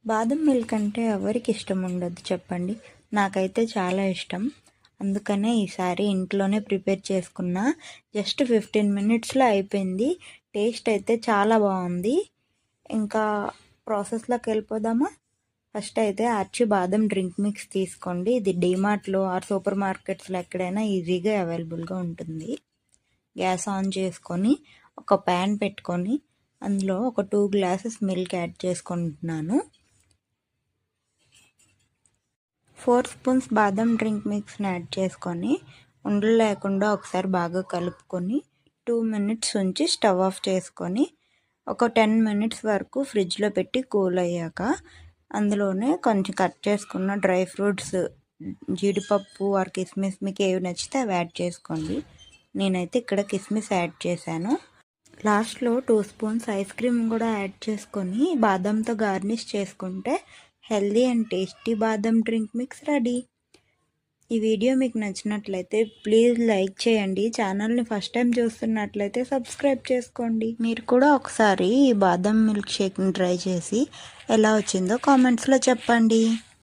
బాదం మిల్క్ అంటే ఎవరికి ఇష్టం ఉండదు చెప్పండి. నాకైతే చాలా ఇష్టం. అందుకనే ఈసారి ఇంట్లోనే ప్రిపేర్ చేసుకున్నా. జస్ట్ 15 మినిట్స్లో అయిపోయింది. టేస్ట్ అయితే చాలా బాగుంది. ఇంకా ప్రాసెస్లోకి వెళ్ళిపోదామా? ఫస్ట్ అయితే ఆర్చి బాదం డ్రింక్ మిక్స్ తీసుకోండి. ఇది డీమార్ట్లో ఆర్ సూపర్ మార్కెట్స్లో ఎక్కడైనా ఈజీగా అవైలబుల్గా ఉంటుంది. గ్యాస్ ఆన్ చేసుకొని ఒక ప్యాన్ పెట్టుకొని అందులో ఒక 2 గ్లాసెస్ మిల్క్ యాడ్ చేసుకుంటున్నాను. 4 స్పూన్స్ బాదం డ్రింక్ మిక్స్ని యాడ్ చేసుకొని ఉండలు లేకుండా ఒకసారి బాగా కలుపుకొని 2 మినిట్స్ ఉంచి స్టవ్ ఆఫ్ చేసుకొని ఒక 10 మినిట్స్ వరకు ఫ్రిడ్జ్లో పెట్టి కూల్ అయ్యాక అందులోనే కొంచెం కట్ చేసుకున్న డ్రై ఫ్రూట్స్, జీడిపప్పు ఆర్ కిస్మిస్ మీకు ఏవి నచ్చితే అవి యాడ్ చేసుకోండి. నేనైతే ఇక్కడ కిస్మిస్ యాడ్ చేశాను. లాస్ట్లో 2 స్పూన్స్ ఐస్ క్రీమ్ కూడా యాడ్ చేసుకొని బాదంతో గార్నిష్ చేసుకుంటే హెల్దీ అండ్ టేస్టీ బాదం డ్రింక్ మిక్స్ రెడీ. ఈ వీడియో మీకు నచ్చినట్లయితే ప్లీజ్ లైక్ చేయండి. ఛానల్ని ఫస్ట్ టైం చూస్తున్నట్లయితే సబ్స్క్రైబ్ చేసుకోండి. మీరు కూడా ఒకసారి ఈ బాదం మిల్క్ షేక్ని ట్రై చేసి ఎలా వచ్చిందో కామెంట్స్లో చెప్పండి.